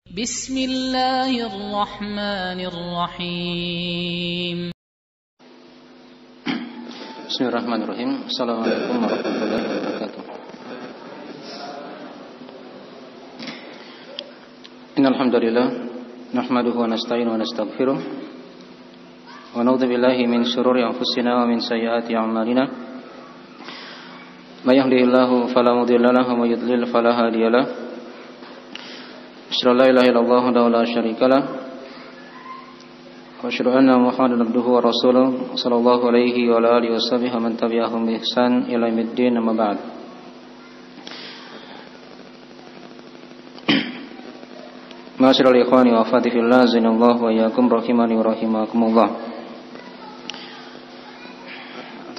Bismillahirrahmanirrahim. Bismillahirrahmanirrahim. Assalamualaikum warahmatullahi wabarakatuh. Innal hamdalillah nahmaduhu wa nasta'inuhu wa nastaghfiruh wa na'udzu billahi min shururi anfusina wa min sayyiati a'malina. May yahdihillahu fala mudilla lahu wa may yudlil fala hadiyalah. Asyhadu an la ilaha illallah wa la syarika lah. Wa asyhadu anna Muhammadan abduhu wa rasuluh sallallahu alaihi wa ala alihi washabihi wa man tabi'ahum bi ihsan ila yaumiddin, amma ba'd. Ma'asyiral ikhwani wa akhwati fillah, azanallahu wa iyyakum rahimani wa rahimakumullah.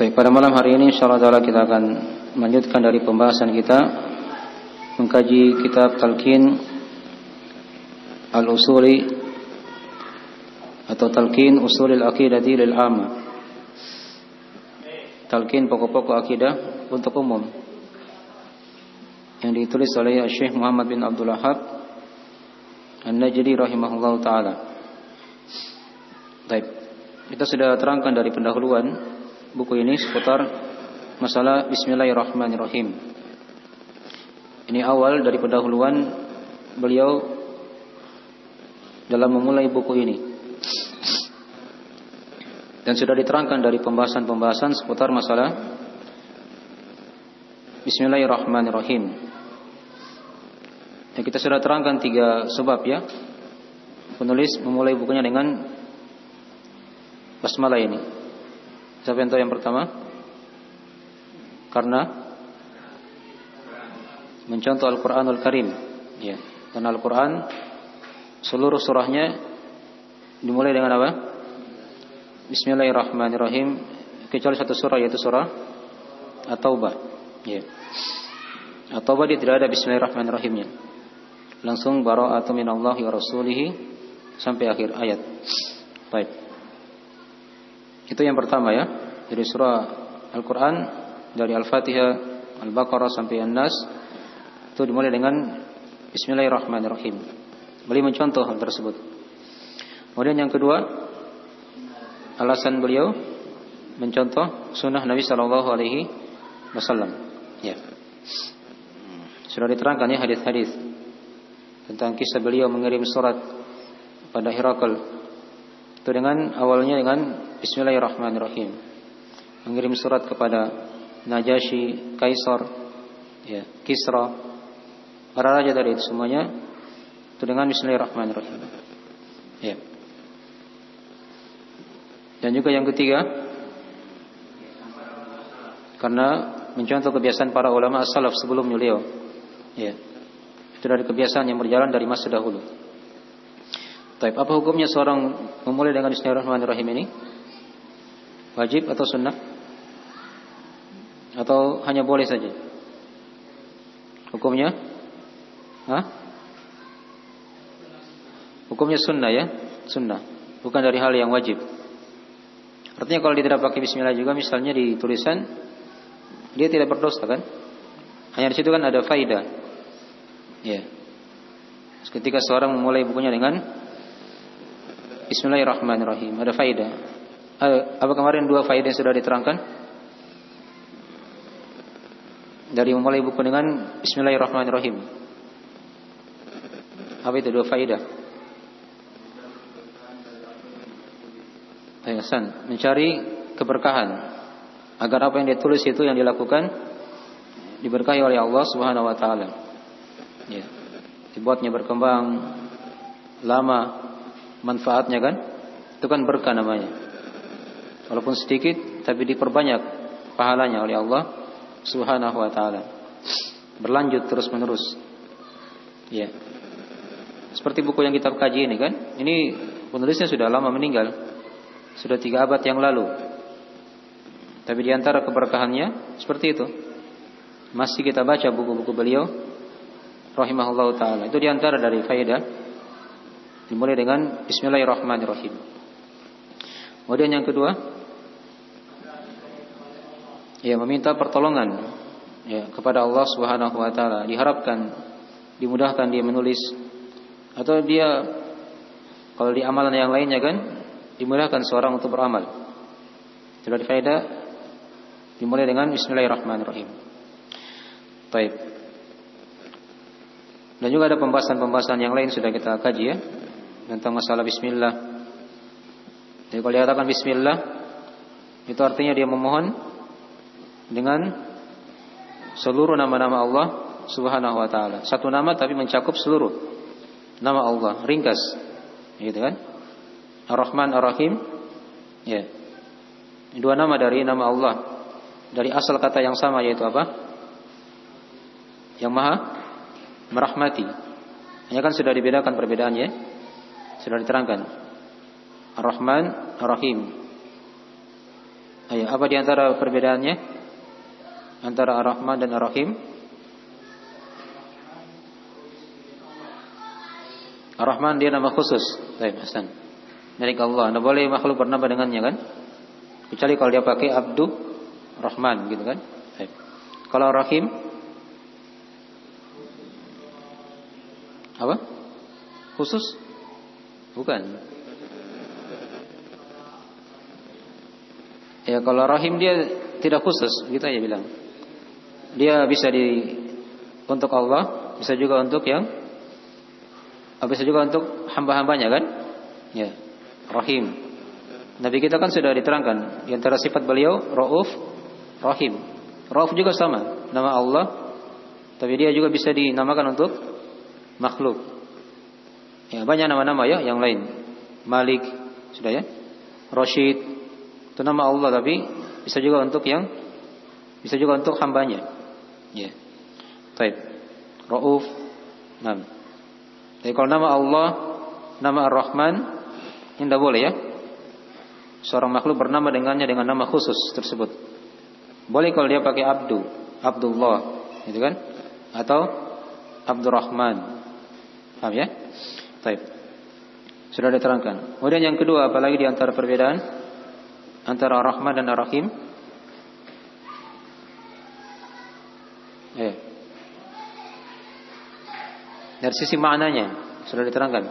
Baik, pada malam hari ini insyaallah taala kita akan melanjutkan dari pembahasan kita mengkaji kitab Talqin Al-Usuli atau Talqin Usulil Aqidati lil Amma. Talqin pokok-pokok akidah untuk umum yang ditulis oleh Syekh Muhammad bin Abdul Wahhab An-Najdi rahimahullahu taala. Baik, kita sudah terangkan dari pendahuluan buku ini seputar masalah Bismillahirrahmanirrahim. Ini awal dari pendahuluan beliau dalam memulai buku ini, dan sudah diterangkan dari pembahasan-pembahasan seputar masalah Bismillahirrahmanirrahim. Dan kita sudah terangkan 3 sebab ya penulis memulai bukunya dengan basmalah ini. Siapa yang tahu yang pertama? Karena mencontoh Al-Quranul Karim, ya. Karena Al-Quran seluruh surahnya dimulai dengan apa? Bismillahirrahmanirrahim, kecuali satu surah yaitu surah At-Taubah. Ya. At-Taubah dia tidak ada Bismillahirrahmanirrahimnya. Langsung bara'atu minallahi wa rasulihi sampai akhir ayat. Baik. Itu yang pertama ya. Dari surah Al-Quran dari Al-Fatihah, Al-Baqarah sampai An-Nas itu dimulai dengan Bismillahirrahmanirrahim. Beliau mencontoh hal tersebut. Kemudian yang kedua, alasan beliau mencontoh sunnah Nabi Sallallahu Alaihi Wasallam. Ya, sudah diterangkan ya hadis-hadis tentang kisah beliau mengirim surat pada Herakl. Itu dengan awalnya dengan Bismillahirrahmanirrahim. Mengirim surat kepada Najasyi, Kaisar, ya, Kisra, para raja dari itu semuanya. Itu dengan Bismillahirrahmanirrahim. Ya. Dan juga yang ketiga, karena mencontoh kebiasaan para ulama as-salaf sebelum beliau. Ya. Itu dari kebiasaan yang berjalan dari masa dahulu. Baik, apa hukumnya seorang memulai dengan Bismillahirrahmanirrahim ini? Wajib atau sunnah? Atau hanya boleh saja? Hukumnya? Hukumnya sunnah ya, sunnah, bukan dari hal yang wajib. Artinya kalau dia tidak pakai bismillah juga, misalnya di tulisan, dia tidak berdosa kan? Hanya di situ kan ada faidah. Ya. Ketika seorang memulai bukunya dengan Bismillahirrahmanirrahim, ada faidah. Apa kemarin 2 faidah yang sudah diterangkan? Dari memulai buku dengan Bismillahirrahmanirrahim. Apa itu 2 faidah? Mencari keberkahan agar apa yang dia tulis itu yang dilakukan diberkahi oleh Allah Subhanahu wa taala. Ya. Dibuatnya berkembang lama manfaatnya kan? Itu kan berkah namanya. Walaupun sedikit tapi diperbanyak pahalanya oleh Allah Subhanahu wa taala. Berlanjut terus-menerus. Ya. Seperti buku yang kita kaji ini kan? Ini penulisnya sudah lama meninggal. Sudah 3 abad yang lalu. Tapi di antara keberkahannya seperti itu. Masih kita baca buku-buku beliau rahimahullahu taala. Itu di antara dari faedah dimulai dengan Bismillahirrahmanirrahim. Kemudian yang kedua, ya, meminta pertolongan ya kepada Allah Subhanahu wa taala. Diharapkan dimudahkan dia menulis Atau dia kalau di amalan yang lainnya kan dimudahkan seorang untuk beramal. Tidak faedah dimulai dengan bismillahirrahmanirrahim. Baik. Dan juga ada pembahasan-pembahasan yang lain sudah kita kaji ya tentang masalah bismillah. Jadi kalau dikatakan bismillah itu artinya dia memohon dengan seluruh nama-nama Allah Subhanahu wa taala. Satu nama tapi mencakup seluruh nama Allah, ringkas. Gitu kan? Ar-Rahman Ar-Rahim. Ya. Dua nama dari nama Allah. Dari asal kata yang sama yaitu apa? Yang Maha merahmati. Hanya kan sudah dibedakan perbedaannya. Sudah diterangkan. Ar-Rahman Ar-Rahim. Ayo, apa di antara perbedaannya? Antara Ar-Rahman dan Ar-Rahim? Ar-Rahman dia nama khusus. Baik, Hasan. Milik Allah. Tidak boleh makhluk bernama dengannya kan? Kecuali kalau dia pakai Abdu Rahman gitu kan? Baik. Kalau Ar-Rahim apa? Khusus? Bukan. Ya kalau Rahim dia tidak khusus, gitu aja bilang. Dia bisa untuk Allah, bisa juga untuk bisa juga untuk hamba-hambanya kan? Ya. Rahim. Nabi kita kan sudah diterangkan di antara sifat beliau Rauf, Rahim. Rauf juga sama, nama Allah, tapi dia juga bisa dinamakan untuk makhluk. Ya, banyak nama-nama ya yang lain. Malik sudah ya. Rashid itu nama Allah tapi bisa juga untuk hambanya. Ya. Baik. Rauf. Nah. Jadi kalau nama Allah, nama Ar-Rahman ini tidak boleh ya. Seorang makhluk bernama dengannya dengan nama khusus tersebut. Boleh kalau dia pakai Abdu, Abdullah, gitu kan? Atau Abdurrahman. Paham ya? Baik. Sudah diterangkan. Kemudian yang kedua, apalagi di antara perbedaan antara Ar-Rahman dan Ar-Rahim? Dari sisi maknanya sudah diterangkan.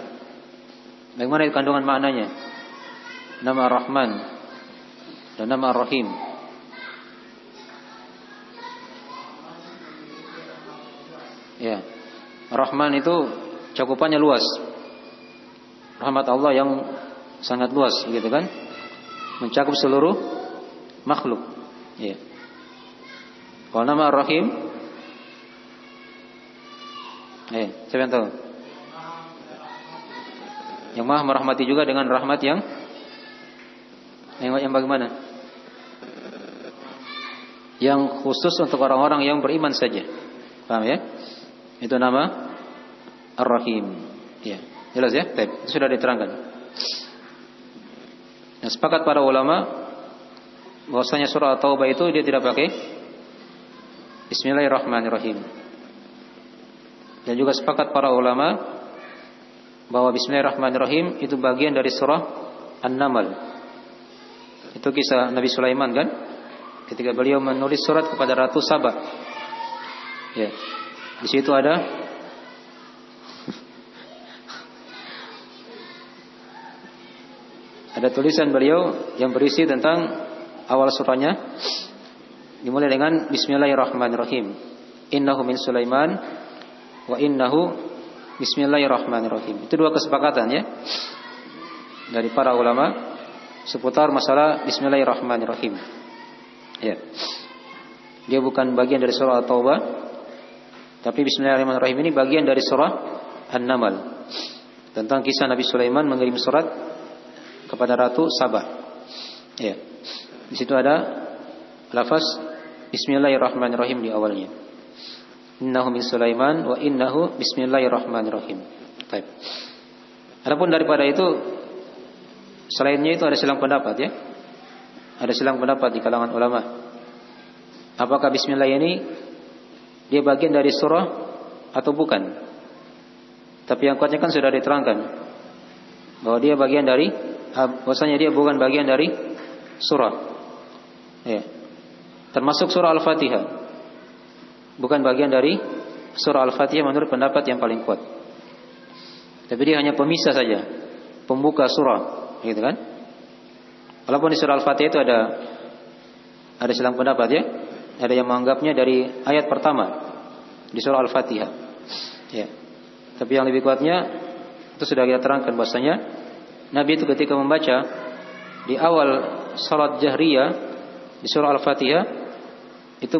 Bagaimana kandungan maknanya? Nama Ar-Rahman dan nama Ar-Rahim. Ya. Ar-Rahman itu cakupannya luas. Rahmat Allah yang sangat luas gitu kan? Mencakup seluruh makhluk. Ya. Kalau nama Ar-Rahim siapa yang tahu? Yang Maha merahmati juga dengan rahmat yang bagaimana? Yang khusus untuk orang-orang yang beriman saja. Paham ya? Itu nama Ar-Rahim. Ya, jelas ya? Baik, itu sudah diterangkan. Nah, sepakat para ulama bahwasanya surah At-Taubah itu dia tidak pakai Bismillahirrahmanirrahim. Dan juga sepakat para ulama bahwa Bismillahirrahmanirrahim itu bagian dari surah An-Naml. Itu kisah Nabi Sulaiman kan, ketika beliau menulis surat kepada Ratu Saba. Ya, di situ ada tulisan beliau yang berisi tentang awal surahnya dimulai dengan Bismillahirrahmanirrahim. Innahu min Sulaiman wa innahu Bismillahirrahmanirrahim. Itu dua kesepakatan ya dari para ulama seputar masalah Bismillahirrahmanirrahim. Ya. Dia bukan bagian dari surah At-Taubah, tapi Bismillahirrahmanirrahim ini bagian dari surah An-Naml tentang kisah Nabi Sulaiman mengirim surat kepada Ratu Saba. Ya. Di situ ada lafaz Bismillahirrahmanirrahim di awalnya. Innahu min Sulaiman wa innahu Bismillahirrahmanirrahim. Baik. Adapun daripada itu selainnya itu ada silang pendapat ya. Ada silang pendapat di kalangan ulama. Apakah Bismillah ini dia bagian dari surah atau bukan? Tapi yang kuatnya kan sudah diterangkan bahwa dia bagian dari, bahwasanya dia bukan bagian dari surah. Ya. Termasuk surah Al-Fatihah. Bukan bagian dari surah Al-Fatihah menurut pendapat yang paling kuat. Tapi dia hanya pemisah saja, pembuka surah, gitu kan? Walaupun di surah Al-Fatihah itu ada silang pendapat ya. Ada yang menganggapnya dari ayat pertama di surah Al-Fatihah. Ya. Tapi yang lebih kuatnya itu sudah kita terangkan bahwasanya Nabi itu ketika membaca di awal salat jahriyah di surah Al-Fatihah itu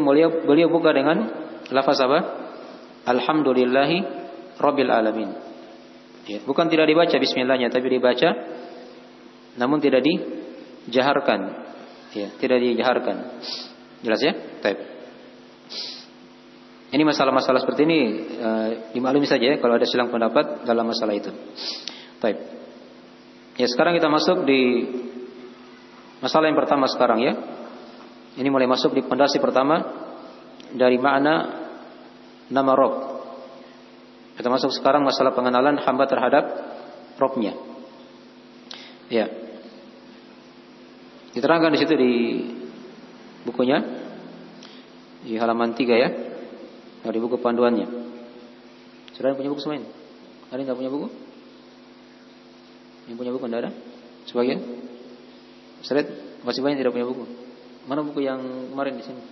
beliau buka dengan lafaz apa? Alhamdulillahi Rabbil Alamin. Ya, bukan tidak dibaca bismillahnya, tapi dibaca namun tidak dijaharkan. Ya, tidak dijaharkan. Jelas ya? Baik. Ini masalah-masalah seperti ini dimaklumi saja ya kalau ada silang pendapat dalam masalah itu. Baik. Ya, sekarang kita masuk di masalah yang pertama sekarang ya. Ini mulai masuk di pondasi pertama dari makna nama Rabb. Kita masuk sekarang masalah pengenalan hamba terhadap Rabb-nya. Ya. Diterangkan di situ di bukunya di halaman 3 ya. Dari buku panduannya. Sudah punya buku semua ini? Ada yang enggak punya buku? Yang punya buku enggak ada? Sebagian? Ustaz, masih banyak tidak punya buku. Mana buku yang kemarin di sini?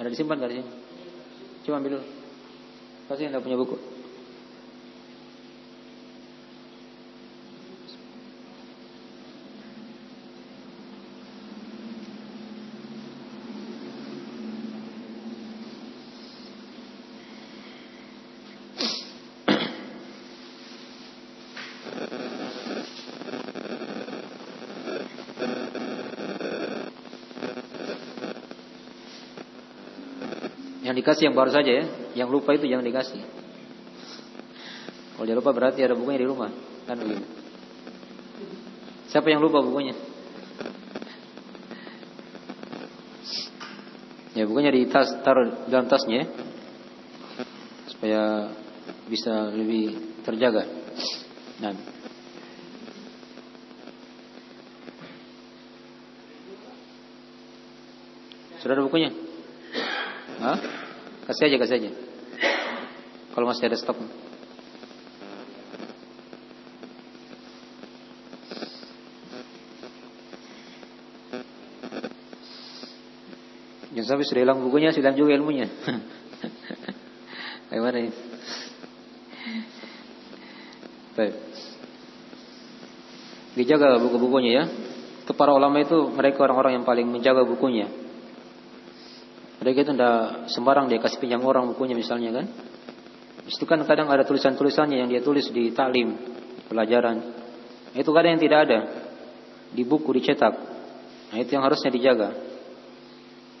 Ada disimpan enggak di sini? Coba ambil dulu. Pasti enggak punya buku. Yang dikasih yang baru saja ya. Yang lupa itu jangan dikasih. Kalau dia lupa berarti ada bukunya di rumah. Kan begitu. Siapa yang lupa bukunya? Ya bukunya di tas, taruh dalam tasnya ya. Supaya bisa lebih terjaga. Nah. Sudah ada bukunya? Hah? Kasih aja. Kalau masih ada stok. Jangan sampai sudah hilang bukunya, sudah hilang juga ilmunya. Bagaimana ini? Baik. Dijaga buku-bukunya ya. Itu para ulama itu mereka orang-orang yang paling menjaga bukunya. Mereka itu tidak sembarang dia kasih pinjam orang bukunya misalnya kan. Itu kan kadang ada tulisan-tulisannya yang dia tulis di taklim, pelajaran. Itu kadang yang tidak ada di buku dicetak. Nah itu yang harusnya dijaga.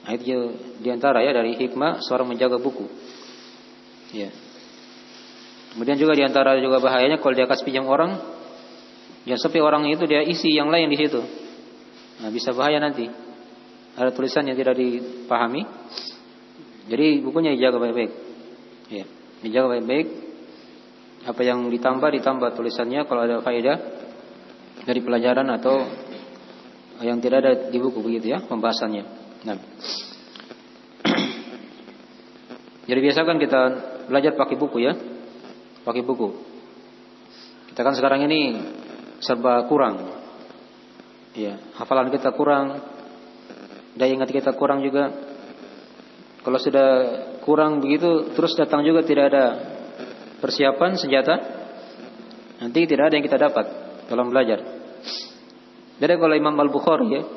Nah itu diantara ya dari hikmah seorang menjaga buku. Ya. Kemudian juga diantara juga bahayanya kalau dia kasih pinjam orang, jangan sampai orang itu dia isi yang lain di situ. Nah bisa bahaya nanti. Ada tulisan yang tidak dipahami. Jadi bukunya dijaga baik-baik. Ya, dijaga baik-baik. Apa yang ditambah tulisannya kalau ada faedah dari pelajaran atau yang tidak ada di buku begitu ya pembahasannya. Nah. Jadi biasakan kita belajar pakai buku ya. Pakai buku. Kita kan sekarang ini serba kurang. Ya, hafalan kita kurang. Daya ingat kita kurang juga. Kalau sudah kurang begitu, terus datang juga tidak ada persiapan senjata, nanti tidak ada yang kita dapat dalam belajar. Jadi kalau Imam Al-Bukhari ya,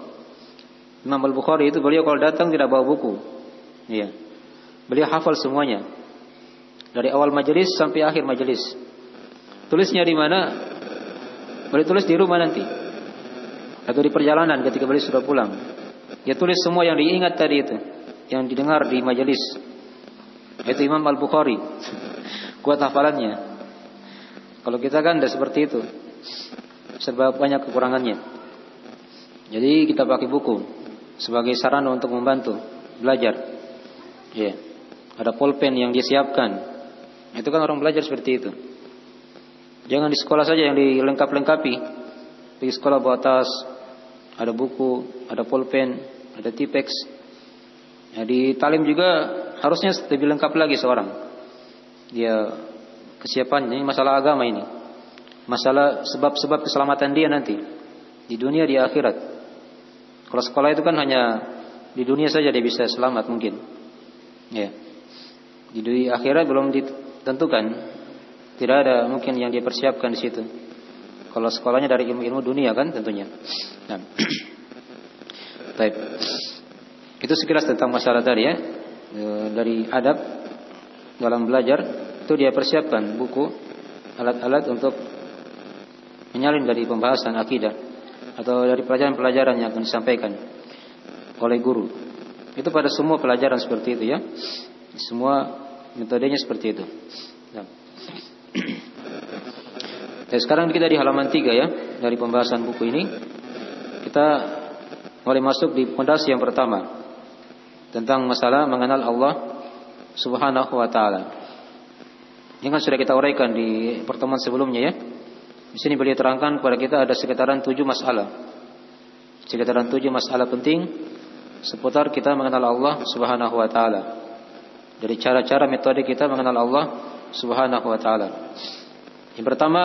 Imam Al-Bukhari itu beliau kalau datang tidak bawa buku. Iya. Beliau hafal semuanya. Dari awal majelis sampai akhir majelis. Tulisnya di mana? Beliau tulis di rumah nanti. Atau di perjalanan ketika beliau sudah pulang. Dia tulis semua yang diingat tadi itu, yang didengar di majelis. Itu Imam Al-Bukhari. Kuat hafalannya. Kalau kita kan tidak seperti itu. Sebab banyak kekurangannya. Jadi kita pakai buku sebagai sarana untuk membantu belajar. Ya. Ada pulpen yang disiapkan. Itu kan orang belajar seperti itu. Jangan di sekolah saja yang dilengkap-lengkapi. Di sekolah bawa tas, ada buku, ada pulpen, ada tipex. Ya, di talim juga harusnya lebih lengkap lagi seorang. Dia kesiapannya, ini masalah agama ini. Masalah sebab-sebab keselamatan dia nanti di dunia, di akhirat. Kalau sekolah itu kan hanya di dunia saja dia bisa selamat mungkin. Ya. Di akhirat belum ditentukan. Tidak ada mungkin yang dia persiapkan di situ. Kalau sekolahnya dari ilmu-ilmu dunia kan tentunya. Nah. Baik. Itu sekilas tentang masalah tadi ya. Dari adab dalam belajar itu dia persiapkan buku, alat-alat untuk menyalin dari pembahasan akidah atau dari pelajaran-pelajaran yang akan disampaikan oleh guru. Itu pada semua pelajaran seperti itu ya. Semua metodenya seperti itu. Nah. Sekarang kita di halaman 3 ya, dari pembahasan buku ini. Kita mulai masuk di pondasi yang pertama tentang masalah mengenal Allah Subhanahu wa taala. Ini kan sudah kita uraikan di pertemuan sebelumnya ya. Di sini beliau terangkan kepada kita ada sekitaran 7 masalah. Sekitaran 7 masalah penting seputar kita mengenal Allah Subhanahu wa taala. Dari cara-cara metode kita mengenal Allah Subhanahu wa taala. Yang pertama,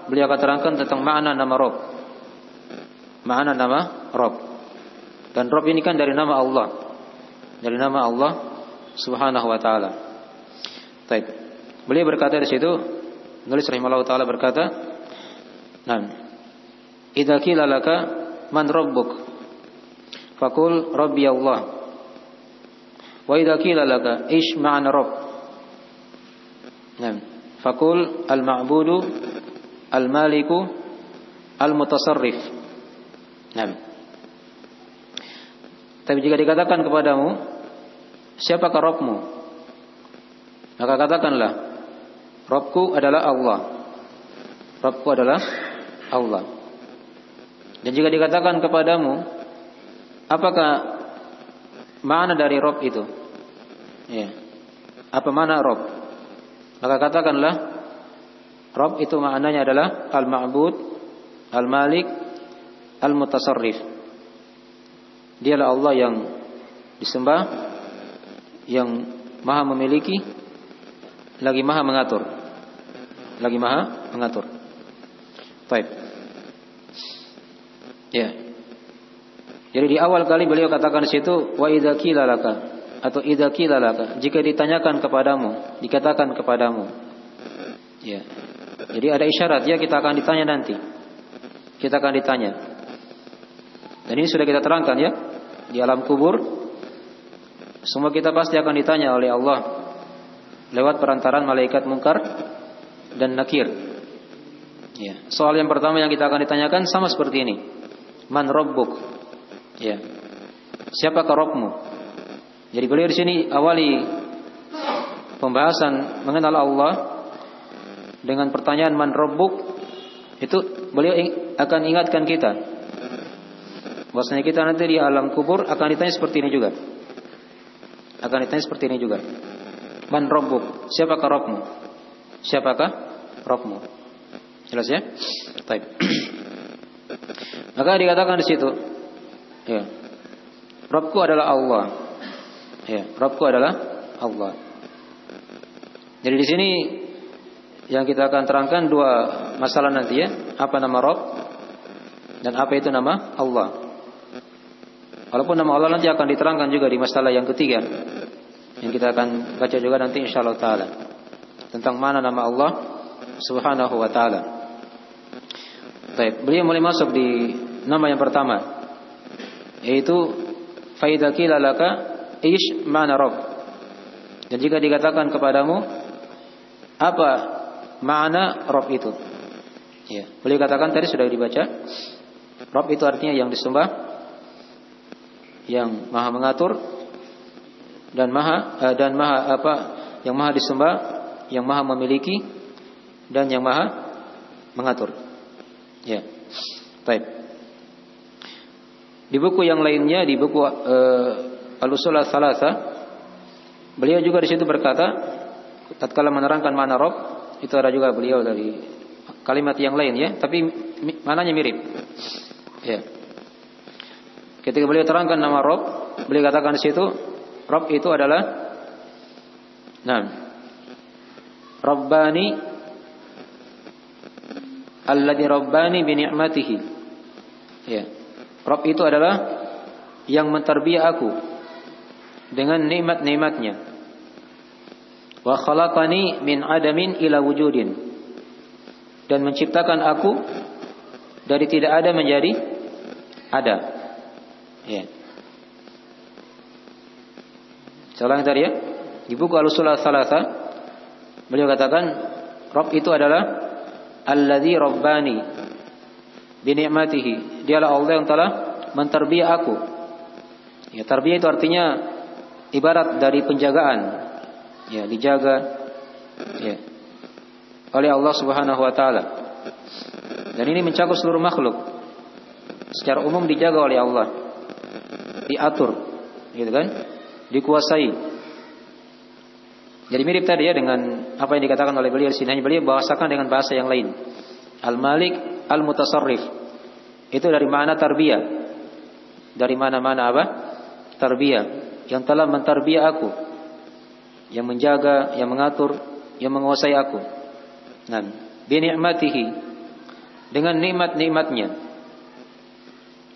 beliau akan terangkan tentang makna nama Rabb. Makna nama Rabb. Dan Rabb ini kan dari nama Allah. Dari nama Allah Subhanahu wa taala. Baik. Beliau berkata di situ, nulis rahimahullah taala berkata, "Nah, idza qila laka man rabbuk? Faqul rabbi Allah. Wa idza qila laka ish ma'na rabb? Nah, faqul al-ma'budu al-maliku al-mutasarrif." Nah. Tapi jika dikatakan kepadamu, siapakah Rabbmu? Maka katakanlah, Rabbku adalah Allah. Rabbku adalah Allah. Dan jika dikatakan kepadamu, apakah makna dari Rabb itu? Ya. Apa makna Rabb? Maka katakanlah, Rabb itu maknanya adalah Al-Ma'bud, Al-Malik, Al-Mutasarrif. Dialah Allah yang disembah, yang maha memiliki, lagi maha mengatur. Lagi maha mengatur. Baik. Ya. Jadi di awal kali beliau katakan di situ wa idza qila laka atau idza qila laka, jika ditanyakan kepadamu, dikatakan kepadamu. Ya. Jadi ada isyarat ya, kita akan ditanya nanti. Kita akan ditanya. Dan ini sudah kita terangkan ya. Di alam kubur semua kita pasti akan ditanya oleh Allah lewat perantaran malaikat Munkar dan Nakir. Ya. Soal yang pertama yang kita akan ditanyakan sama seperti ini. Man rabbuk? Ya. Siapakah Rabbmu? Jadi beliau di sini awali pembahasan mengenal Allah dengan pertanyaan man rabbuk. Itu beliau akan ingatkan kita bahwasanya kita nanti di alam kubur akan ditanya seperti ini juga. Akan ditanya seperti ini juga. Man rabbuk? Siapakah Rabbmu? Siapakah Rabbmu? Jelas ya? Baik. Maka dikatakan di situ, ya. Rabbku adalah Allah. Ya, Rabbku adalah Allah. Jadi di sini yang kita akan terangkan 2 masalah nanti ya. Apa nama Rabb dan apa itu nama Allah. Walaupun nama Allah nanti akan diterangkan juga di masalah yang ketiga, yang kita akan baca juga nanti insyaallah taala tentang mana nama Allah Subhanahu wa taala. Baik, beliau mulai masuk di nama yang pertama, yaitu fa idza qila laka ish ma'na rabb. Dan jika dikatakan kepadamu apa makna Rabb itu? Ya, beliau katakan tadi sudah dibaca. Rabb itu artinya yang disembah, yang maha mengatur dan maha yang maha disembah, yang maha memiliki dan yang maha mengatur. Ya. Baik. Di buku yang lainnya, di buku Al-Usul Ats-Tsalatsa, beliau juga di situ berkata tatkala menerangkan makna Rabb, itu ada juga beliau dari kalimat yang lain ya, tapi maknanya mirip. Ya. Ketika beliau terangkan nama Rabb, beliau katakan di situ, Rabb itu adalah Rabbani alladzi rabbani bi ni'matihi. Ya. Rabb itu adalah yang mentarbiah aku dengan nikmat-nikmatnya. Wa khalaqani min adamin ila wujudin. Dan menciptakan aku dari tidak ada menjadi ada. Ya. Salah tadi ya. Di buku Al-Usul Ats-Tsalatsa beliau katakan Rabb itu adalah alladzi rabbani bi ni'matihi. Dialah Allah yang telah mentarbiah aku. Ya, tarbiyah itu artinya ibarat dari penjagaan. Ya, dijaga ya oleh Allah Subhanahu wa taala. Dan ini mencakup seluruh makhluk. Secara umum dijaga oleh Allah. Diatur, gitu kan? Dikuasai. Jadi mirip tadi ya dengan apa yang dikatakan oleh beliau di sini, hanya beliau bahasakan dengan bahasa yang lain. Al-Malik, Al-Mutasarrif. Itu dari mana tarbiyah. Dari mana-mana apa? Tarbiyah. Yang telah mentarbiyah aku. Yang menjaga, yang mengatur, yang menguasai aku. Nah, bi ni'matihi. Dengan nikmat-nikmatnya.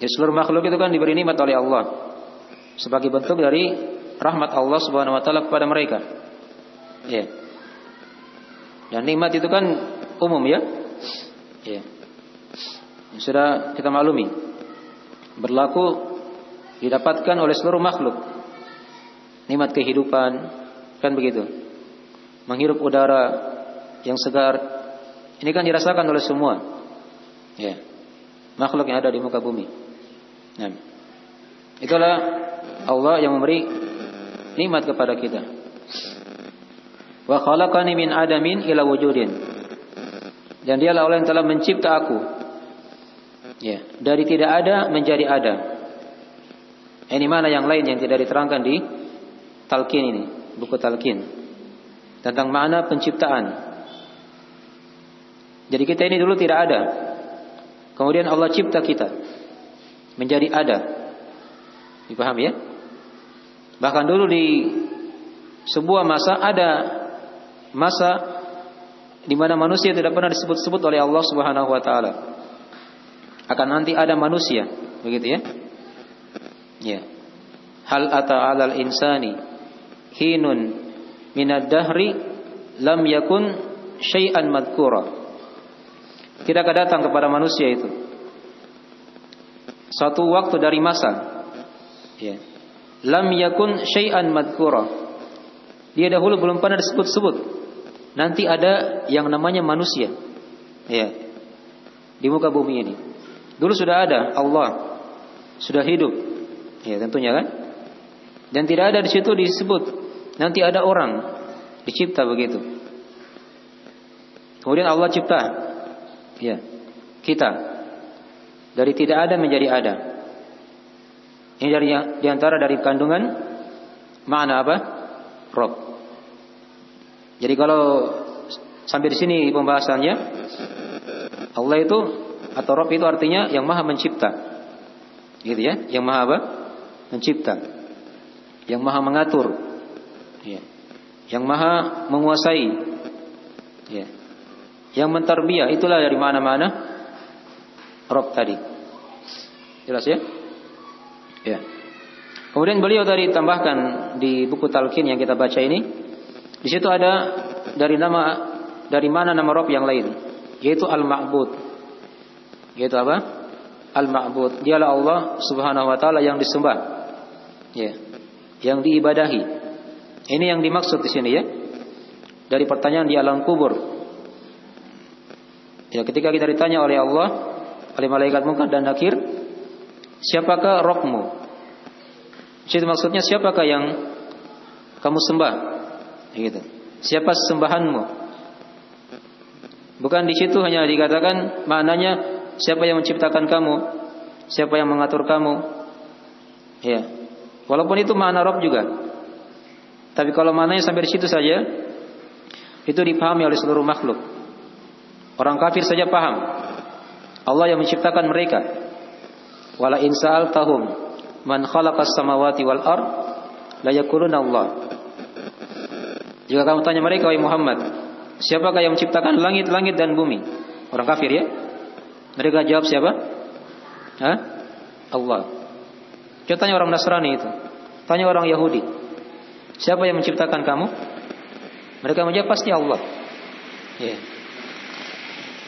Jadi seluruh makhluk itu kan diberi nikmat oleh Allah. Sebagai bentuk dari rahmat Allah Subhanahu wa taala kepada mereka. Ya. Dan nikmat itu kan umum ya. Ya. Sudah kita maklumi. Berlaku didapatkan oleh seluruh makhluk. Nikmat kehidupan kan begitu. Menghirup udara yang segar. Ini kan dirasakan oleh semua. Ya. Makhluk yang ada di muka bumi. Nah. Itulah Allah yang memberi nikmat kepada kita. Wa khalaqani min adamin ila wujudin. Dan dialah Allah yang telah mencipta aku. Ya, dari tidak ada menjadi ada. Ini mana yang lain yang tidak diterangkan di Talqin ini, buku Talqin. Tentang makna penciptaan. Jadi kita ini dulu tidak ada. Kemudian Allah cipta kita menjadi ada. Dipahami ya? Bahkan dulu di sebuah masa ada masa di mana manusia tidak pernah disebut-sebut oleh Allah Subhanahu wa taala. Akan nanti ada manusia, begitu ya? Ya. Hal ata 'alal insani hinun minad dahri lam yakun syai'an madhkura. Tidakkah datang kepada manusia itu satu waktu dari masa, ya, lam yakun syai'an madhkura. Dia dahulu belum pernah disebut-sebut. Nanti ada yang namanya manusia, ya, di muka bumi ini. Dulu sudah ada Allah, sudah hidup, ya tentunya kan. Dan tidak ada di situ disebut nanti ada orang dicipta begitu. Kemudian Allah cipta, ya, kita dari tidak ada menjadi ada. Ini dari diantara dari kandungan makna apa? Rabb. Jadi kalau sampai di sini pembahasannya, Allah itu atau Rabb itu artinya yang maha mencipta, gitu ya? Yang maha apa? Mencipta, yang maha mengatur, ya, yang maha menguasai, ya, yang mentarbiyah. Itulah dari mana-mana Rabb tadi. Jelas ya? Ya. Kemudian beliau tadi tambahkan di buku Talqin yang kita baca ini, di situ ada dari mana nama Rabb yang lain, yaitu Al-Ma'bud. Yaitu apa? Al-Ma'bud. Dialah Allah Subhanahu wa taala yang disembah. Ya. Yang diibadahi. Ini yang dimaksud di sini ya. Dari pertanyaan di alam kubur. Ya, ketika kita ditanya oleh Allah, oleh malaikat Munkar dan Nakir, siapakah Rabbmu? Itu maksudnya siapakah yang kamu sembah? Gitu. Siapa sembahanmu? Bukan di situ hanya dikatakan maknanya siapa yang menciptakan kamu, siapa yang mengatur kamu. Ya. Walaupun itu makna Rabb juga. Tapi kalau maknanya sampai di situ saja, itu dipahami oleh seluruh makhluk. Orang kafir saja paham. Allah yang menciptakan mereka. Wala in sa'altahum man khalaqas samawati wal ard la yaquluna Allah. Jika kamu tanya mereka, wahai Muhammad, siapakah yang menciptakan langit-langit dan bumi? Orang kafir ya. Mereka jawab siapa? Hah? Allah. Coba tanya orang Nasrani itu. Tanya orang Yahudi. Siapa yang menciptakan kamu? Mereka menjawab pasti Allah. Ya.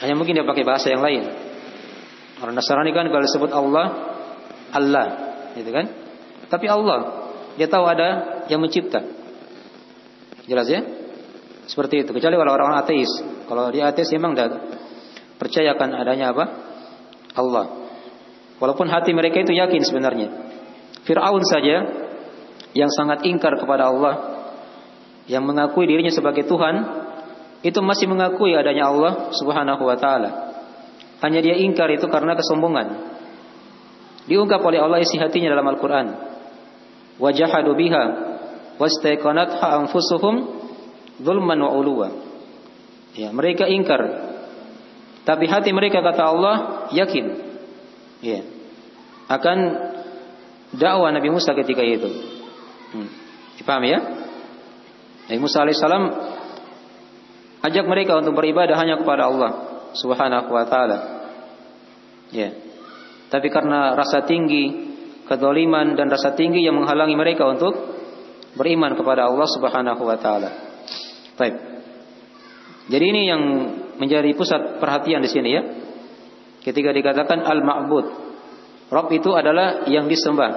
Hanya mungkin dia pakai bahasa yang lain. Orang Nasrani kan kalau disebut Allah, Allah, gitu kan? Tapi Allah, dia tahu ada yang mencipta. Jelas ya? Seperti itu. Kecuali kalau orang ateis. Kalau dia ateis memang tidak percayakan adanya apa? Allah. Walaupun hati mereka itu yakin sebenarnya. Fir'aun saja yang sangat ingkar kepada Allah, yang mengakui dirinya sebagai Tuhan, itu masih mengakui adanya Allah Subhanahu wa taala. Hanya dia ingkar itu karena kesombongan. Diungkap oleh Allah isi hatinya dalam Al-Qur'an. Wajahadu biha wastaiqanatha anfusuhum dzulman wa uluwa. Ya, mereka ingkar. Tapi hati mereka kata Allah yakin. Ya. Akan dakwah Nabi Musa ketika itu. Dipaham ya? Nabi Musa alaihissalam ajak mereka untuk beribadah hanya kepada Allah Subhanahu wa taala. Ya. Tapi karena rasa tinggi, kedzaliman dan rasa tinggi yang menghalangi mereka untuk beriman kepada Allah Subhanahu wa taala. Baik. Jadi ini yang menjadi pusat perhatian di sini ya. Ketika dikatakan al-ma'bud, Rabb itu adalah yang disembah,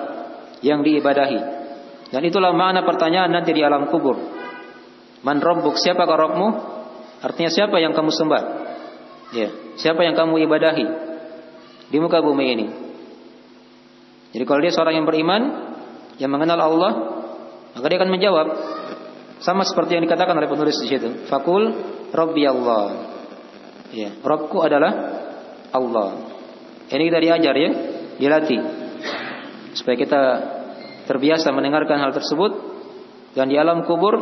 yang diibadahi. Dan itulah makna pertanyaan nanti di alam kubur. Man rabbuk, siapakah Rabbmu? Artinya siapa yang kamu sembah? Ya, siapa yang kamu ibadahi di muka bumi ini? Jadi kalau dia seorang yang beriman, yang mengenal Allah, maka dia akan menjawab sama seperti yang dikatakan oleh penulis di situ. Faqul Rabbi Allah. Ya, Rabbku adalah Allah. Ini kita diajar ya, dilatih supaya kita terbiasa mendengarkan hal tersebut, dan di alam kubur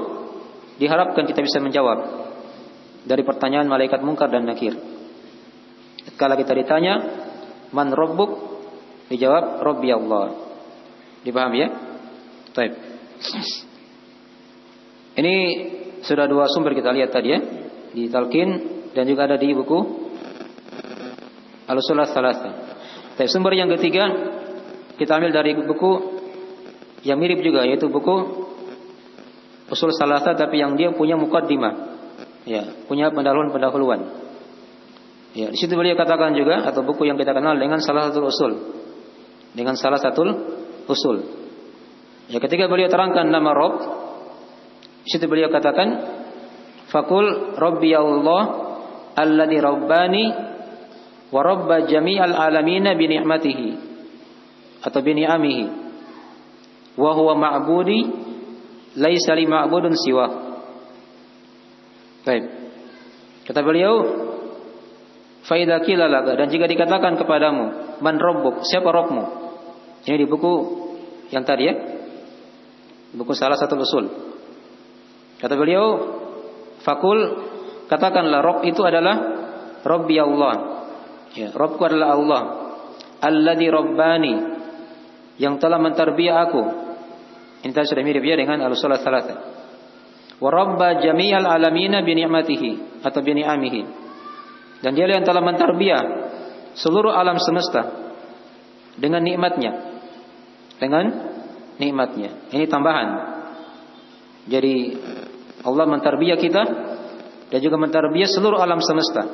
diharapkan kita bisa menjawab dari pertanyaan malaikat mungkar dan nakir. Kalau kita ditanya man rabbuk, dijawab Rabbi Allah. Dipaham ya? Baik. Ini sudah dua sumber kita lihat tadi ya, di Talqin dan juga ada di buku Al-Usul Ats-Tsalatsah. Tapi sumber yang ketiga kita ambil dari buku yang mirip juga, yaitu buku Usul Tsalatsah tapi yang dia punya muqaddimah. Ya, punya pendahuluan. Ya, di situ beliau katakan juga, atau buku yang kita kenal dengan salah satu usul. Dengan salah satu usul. Ya, ketika beliau terangkan nama Rabb, di situ beliau katakan faqul Rabbi Allah alladzi rabbani wa rabba jami'al alamin bi ni'matihi atau bi ni'amihi wa huwa ma'budi laisa li ma'budun siwa. Baik. Kata beliau, fa idza qila laka, dan jika dikatakan kepadamu man rabbuk, siapa Rabbmu? Ini di buku yang tadi ya. Buku salah satu usul. Kata beliau, faqul, katakanlah Rabb itu adalah Rabbi Allah. Ya, Rabbku adalah Allah. Alladzi rabbani, yang telah mentarbiah aku. Ini tadi sudah mirip ya dengan al-usul ats-tsalatsah. Wa rabba jami'al alamin bi ni'matihi atau bi ni'amihi. Dan dia yang telah mentarbiah seluruh alam semesta dengan nikmatnya. Dengan nikmatnya. Ini tambahan. Jadi Allah mentarbiah kita dan juga mentarbiah seluruh alam semesta.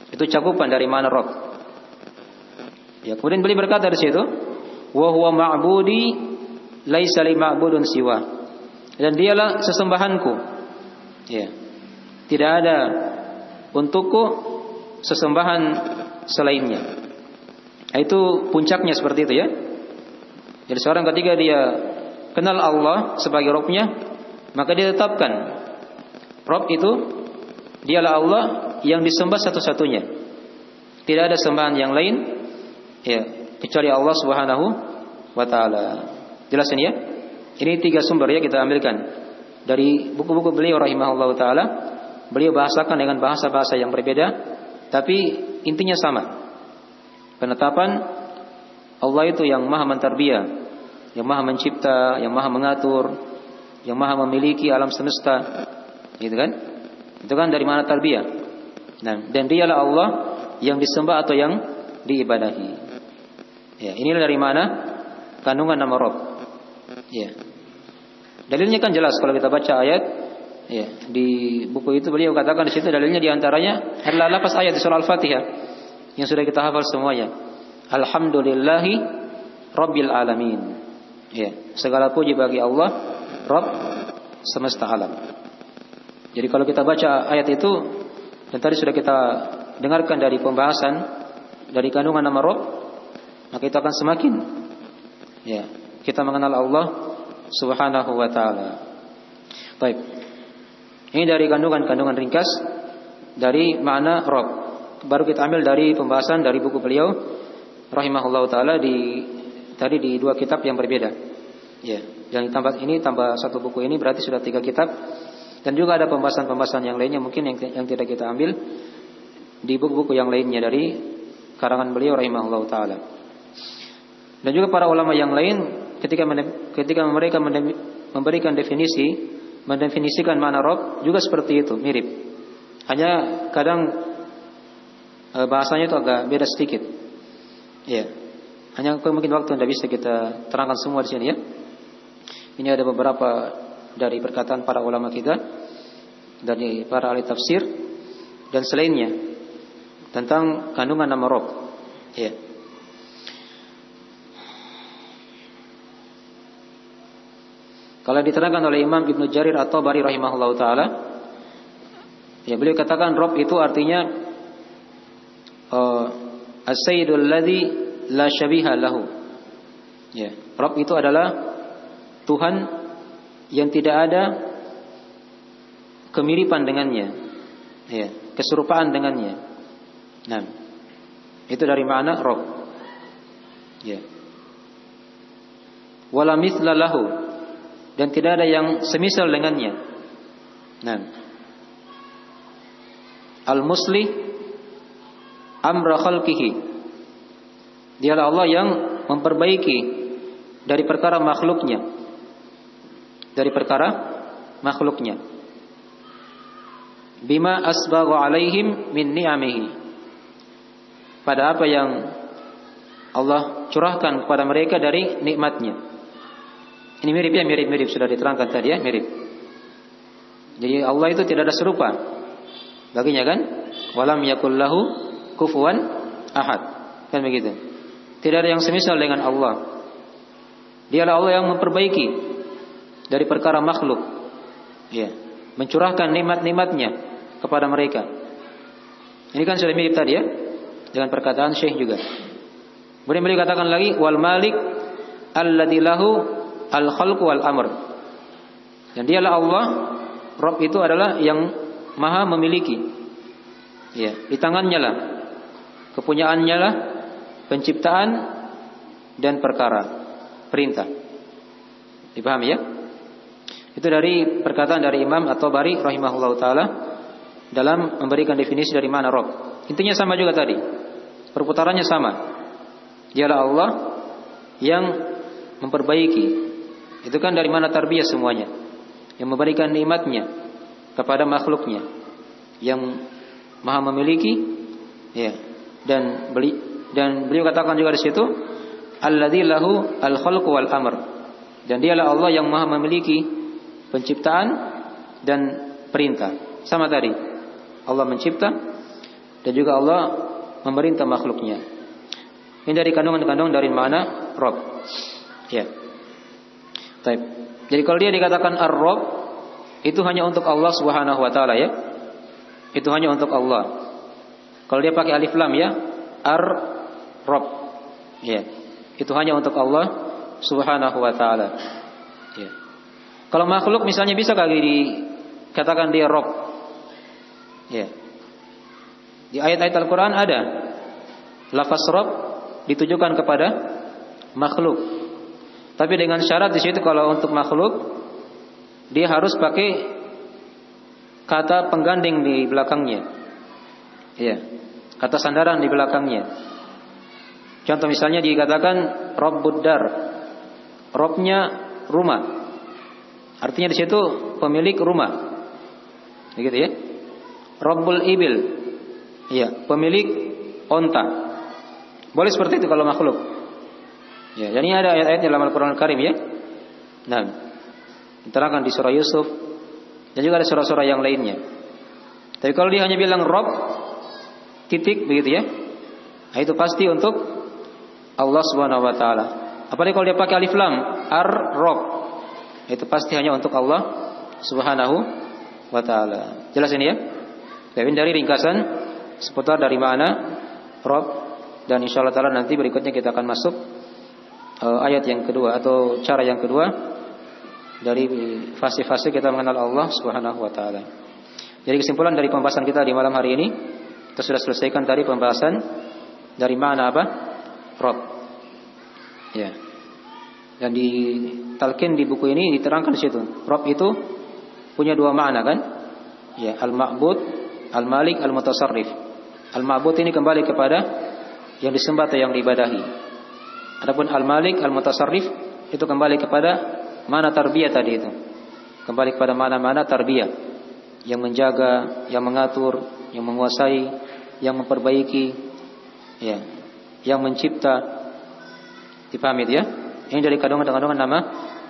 Itu cakupan dari mana Rabb. Ya, kemudian beliau berkata di situ, wa huwa ma'budi laisa li ma'budun siwa. Dan dialah sesembahanku. Ya. Tidak ada untukku sesembahan selainnya. Itu puncaknya seperti itu ya. Jadi seorang ketika dia kenal Allah sebagai Rabb-nya, maka dia tetapkan Rabb itu dialah Allah yang disembah satu-satunya. Tidak ada sembahan yang lain ya, kecuali Allah Subhanahu wa taala. Jelas ini ya? Ini tiga sumber ya kita ambilkan dari buku-buku beliau rahimahullahu taala. Beliau bahasakan dengan bahasa-bahasa yang berbeda, tapi intinya sama. Penetapan Allah itu yang Maha mentarbiyah, yang Maha mencipta, yang Maha mengatur, yang Maha memiliki alam semesta. Gitu kan? Itu kan dari mana tarbiyah. Nah, dan dialah Allah yang disembah atau yang diibadahi. Ya, inilah dari mana kandungan nama Rabb. Ya. Dalilnya kan jelas kalau kita baca ayat, ya, di buku itu beliau katakan di situ dalilnya diantaranya adalah lafaz ayat di surah Al-Fatihah yang sudah kita hafal semuanya. Alhamdulillahi Rabbil Alamin. Ya, segala puji bagi Allah, Rabb semesta alam. Jadi kalau kita baca ayat itu, dan tadi sudah kita dengarkan dari pembahasan dari kandungan nama Rabb, maka itu akan semakin, ya, kita mengenal Allah Subhanahu wa taala. Baik. Ini dari kandungan ringkas dari makna Rabb. Baru kita ambil dari pembahasan dari buku beliau rahimahullahu taala tadi di dua kitab yang berbeda. Ya, yang tambah satu buku ini berarti sudah 3 kitab. Dan juga ada pembahasan-pembahasan yang lainnya mungkin yang tidak kita ambil di buku-buku yang lainnya dari karangan beliau rahimahullahu taala. Dan juga para ulama yang lain ketika mereka memberikan mendefinisikan makna Rabb juga seperti itu, mirip. Hanya kadang bahasanya itu agak beda sedikit. Ya. Hanya mungkin waktu tidak bisa kita terangkan semua di sini ya. Ini ada beberapa dari perkataan para ulama kita, dari para ahli tafsir dan selainnya tentang kandungan nama Rabb. Ya. Kalau diterangkan oleh Imam Ibnu Jarir At-Tabari rahimahullahu taala, ya beliau katakan Rabb itu artinya as-sayyidul ladzi la syabiha lahu. Ya, Rabb itu adalah Tuhan yang tidak ada kemiripan dengannya, ya, keserupaan dengannya. Nah, itu dari makna Rabb. Ya. Wala mithla lahu, dan tidak ada yang semisal dengannya. Nah, al-muslih amra khalqihi, dialah Allah yang memperbaiki dari perkara makhluknya. Bima asbagha alaihim min ni'amihi, pada apa yang Allah curahkan kepada mereka dari nikmatnya. Ini mirip sudah diterangkan tadi ya, mirip. Jadi Allah itu tidak ada serupa baginya kan? Walam yakul lahu kufuwan ahad. Kan begitu. Tidak ada yang semisal dengan Allah. Dialah Allah yang memperbaiki dari perkara makhluk. Ya, mencurahkan nikmat-nikmatnya kepada mereka. Ini kan sudah mirip tadi ya, dengan perkataan Syekh juga. Kemudian beliau katakan lagi wal malik alladzi lahu al khalqu wal amr. Dan dialah Allah, Rabb itu adalah yang maha memiliki. Ya, di tangannya lah kepunyaannya lah penciptaan dan perkara, perintah. Dipahami ya? Itu dari perkataan dari Imam At-Tabari rahimahullahu taala dalam memberikan definisi dari mana Rabb. Intinya sama juga tadi. Perputarannya sama. Dialah Allah yang memperbaiki. Itu kan dari mana tarbiyah semuanya. Yang memberikan nikmatnya kepada makhluknya, yang maha memiliki, ya. Dan beliau katakan juga di situ alladzi lahu al-khalqu wal amr. Dan dialah Allah yang maha memiliki penciptaan dan perintah. Sama tadi. Allah mencipta dan juga Allah memerintah makhluknya. Ini dari kandungan-kandungan dari mana Rabb. Ya. Baik. Jadi kalau dia dikatakan Ar-Rabb, itu hanya untuk Allah Subhanahu wa taala ya. Itu hanya untuk Allah. Kalau dia pakai alif lam ya, Ar-Rabb. Ya. Itu hanya untuk Allah Subhanahu wa taala. Ya. Kalau makhluk misalnya bisa kali dikatakan dia Rabb. Ya. Di ayat-ayat Al-Qur'an ada lafaz Rabb ditujukan kepada makhluk. Tapi dengan syarat di situ kalau untuk makhluk dia harus pakai kata pengganding di belakangnya. Ya. Kata sandaran di belakangnya. Contoh misalnya dikatakan Rabbud Dar. Rabbnya rumah. Artinya di situ pemilik rumah. Begitu ya. Rabbul Ibil. Ya, pemilik onta. Boleh seperti itu kalau makhluk. Ya, jadi ada ayat-ayat dalam Al-Qur'an Al-Karim ya. Nah, diterangkan di surah Yusuf dan juga ada surah-surah yang lainnya. Tapi kalau dia hanya bilang Rabb titik begitu ya, nah itu pasti untuk Allah Subhanahu wa taala. Apalagi kalau dia pakai alif lam, Ar-Rabb, itu pasti hanya untuk Allah Subhanahu wa taala. Jelas ini ya? Jadi dari ringkasan seputar dari makna Rabb, dan insyaallah taala nanti berikutnya kita akan masuk ayat yang kedua atau cara yang kedua dari fase-fase kita mengenal Allah Subhanahu wa taala. Jadi kesimpulan dari pembahasan kita di malam hari ini, kita sudah selesaikan tadi pembahasan dari makna apa? Rabb. Ya. Dan di talqin di buku ini diterangkan di situ. Rabb itu punya dua makna kan? Ya, al-ma'bud, al-malik, al-mutasarrif. Al-ma'bud ini kembali kepada yang disembah atau yang diibadahi. Adapun al-malik, al-mutasarrif itu kembali kepada mana tarbiyah tadi itu. Kembali kepada mana-mana tarbiyah, yang menjaga, yang mengatur, yang menguasai, yang memperbaiki, ya, yang mencipta. Dipahami ya? Ini dari kandungan-kandungan nama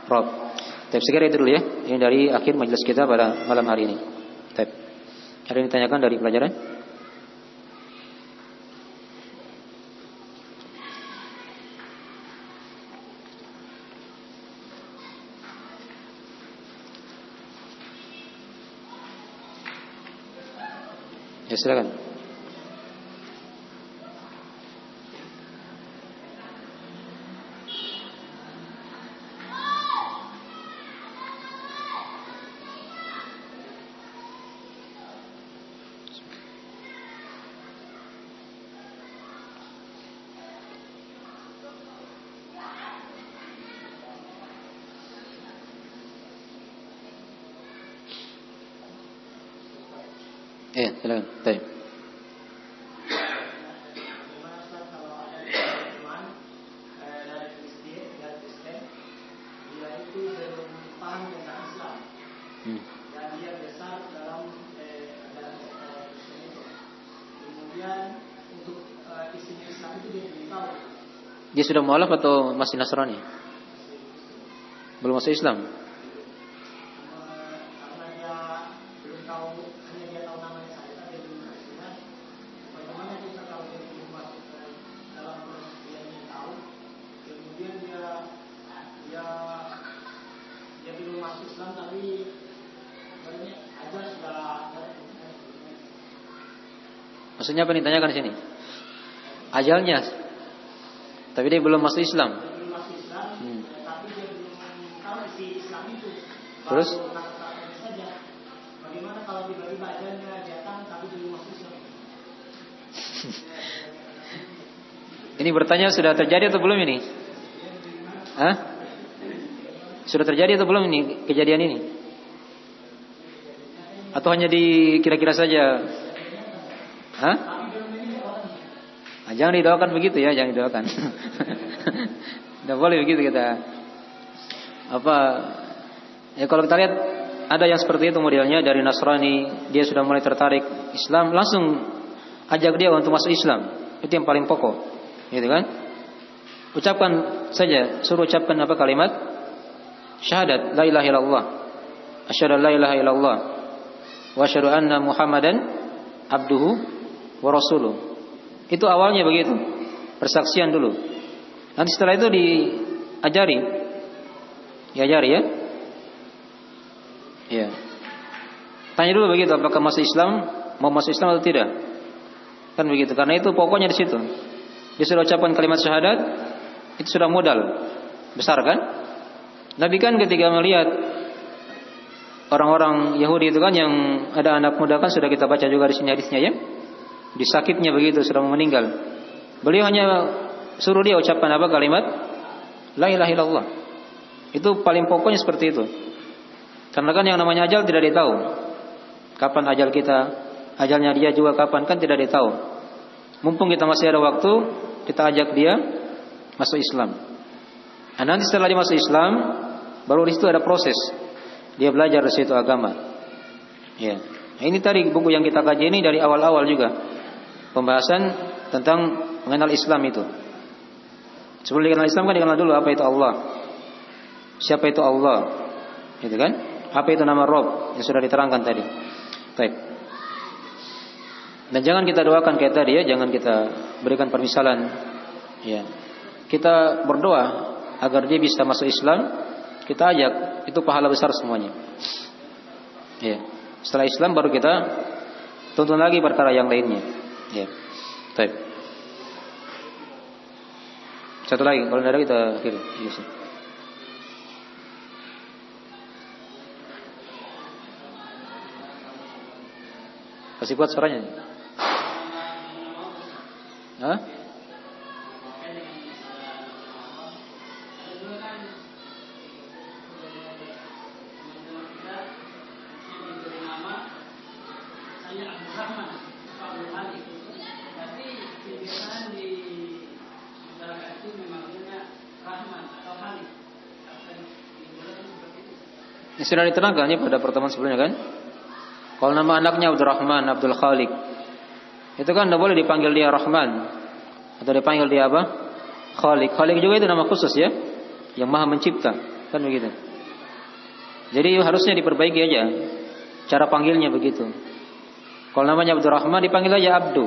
Rabb. Tapi sekira itu dulu ya. Ini dari akhir majelis kita pada malam hari ini. Tapi ada yang ditanyakan dari pelajaran? Ya silakan. Silakan. Baik. Dia sudah mualaf atau masih Nasrani? Belum masuk Islam? Maksudnya apa ditanyakan di sini? Ajalnya, tapi dia belum masuk Islam. Terus? Bagaimana kalau tiba-tiba ajalnya datang tapi belum masuk Islam? Ini bertanya sudah terjadi atau belum ini? Hah? Sudah terjadi atau belum ini kejadian ini? Atau hanya dikira-kira saja? Hah? Nah, jangan didoakan begitu ya, jangan didoakan. Tidak boleh begitu kita. Ya kalau kita lihat ada yang seperti itu modelnya dari Nasrani, dia sudah mulai tertarik Islam, langsung ajak dia untuk masuk Islam. Itu yang paling pokok, gitu kan? Ucapkan saja, suruh ucapkan apa kalimat syahadat la ilaha illallah, asyhadu an la ilaha illallah wa asyhadu anna Muhammadan abduhu wa rasuluh. Itu awalnya begitu, persaksian dulu. Nanti setelah itu diajari ya. Ya. Tanya dulu begitu, apakah masuk Islam, mau masuk Islam atau tidak? Kan begitu. Karena itu pokoknya di situ. Dia sudah ucapkan kalimat syahadat, itu sudah modal besar kan? Nabi kan ketika melihat orang-orang Yahudi itu kan yang ada anak muda kan sudah kita baca juga di sini hadisnya ya. Disakitnya begitu sudah mau meninggal. Beliau hanya suruh dia ucapkan apa kalimat la ilaha illallah. Itu paling pokoknya seperti itu. Karena kan yang namanya ajal tidak ditahu. Kapan ajal kita, ajalnya dia juga kapan kan tidak ditahu. Mumpung kita masih ada waktu, kita ajak dia masuk Islam. Nah, nanti setelah dia masuk Islam, baru di situ ada proses. Dia belajar di situ agama. Ya. Nah, ini tadi buku yang kita kaji ini dari awal-awal juga. Pembahasan tentang mengenal Islam itu. Sebelum dikenal Islam kan dikenal dulu apa itu Allah. Siapa itu Allah? Gitu kan? Apa itu nama Rabb yang sudah diterangkan tadi. Baik. Dan jangan kita doakan kayak tadi ya, jangan kita berikan permisalan ya. Kita berdoa agar dia bisa masuk Islam, kita ajak, itu pahala besar semuanya. Ya. Setelah Islam baru kita tuntun lagi perkara yang lainnya. Ya. Baik. Satu lagi, kalau tidak ada kita akhiri. Yes. Kasih kuat suaranya. Hah? Ini sudah diterangkan ya pada pertemuan sebelumnya kan? Kalau nama anaknya Abdurrahman, Abdul Khaliq, itu kan tidak boleh dipanggil dia Rahman atau dipanggil dia apa? Khaliq. Khaliq juga itu nama khusus ya, yang maha mencipta, kan begitu. Jadi harusnya diperbaiki aja cara panggilnya begitu. Kalau namanya Abdurrahman dipanggil aja Abdu.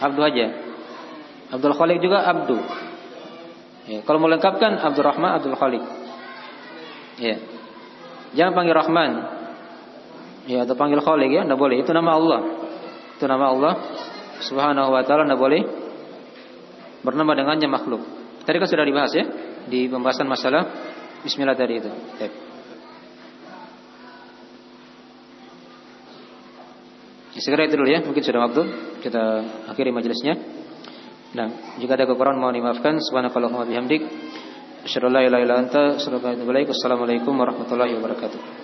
Abdu aja. Abdul Khaliq juga Abdu. Ya, kalau mau lengkapkan Abdurrahman, Abdul Khaliq. Ya. Jangan panggil Rahman. Ya, atau panggil Khaliq ya, tidak boleh. Itu nama Allah. Itu nama Allah Subhanahu wa taala, tidak boleh bernama dengannya makhluk. Tadi kan sudah dibahas ya di pembahasan masalah bismillah tadi itu. Ya. Segera itu dulu ya, mungkin sudah waktu kita akhiri majelisnya. Nah, jika ada kekurangan mohon dimaafkan. Subhanakallahumma bihamdik, asyhadu an la ilaha illa anta, astaghfiruka wa atubu ilaik. Wassalamualaikum warahmatullahi wabarakatuh.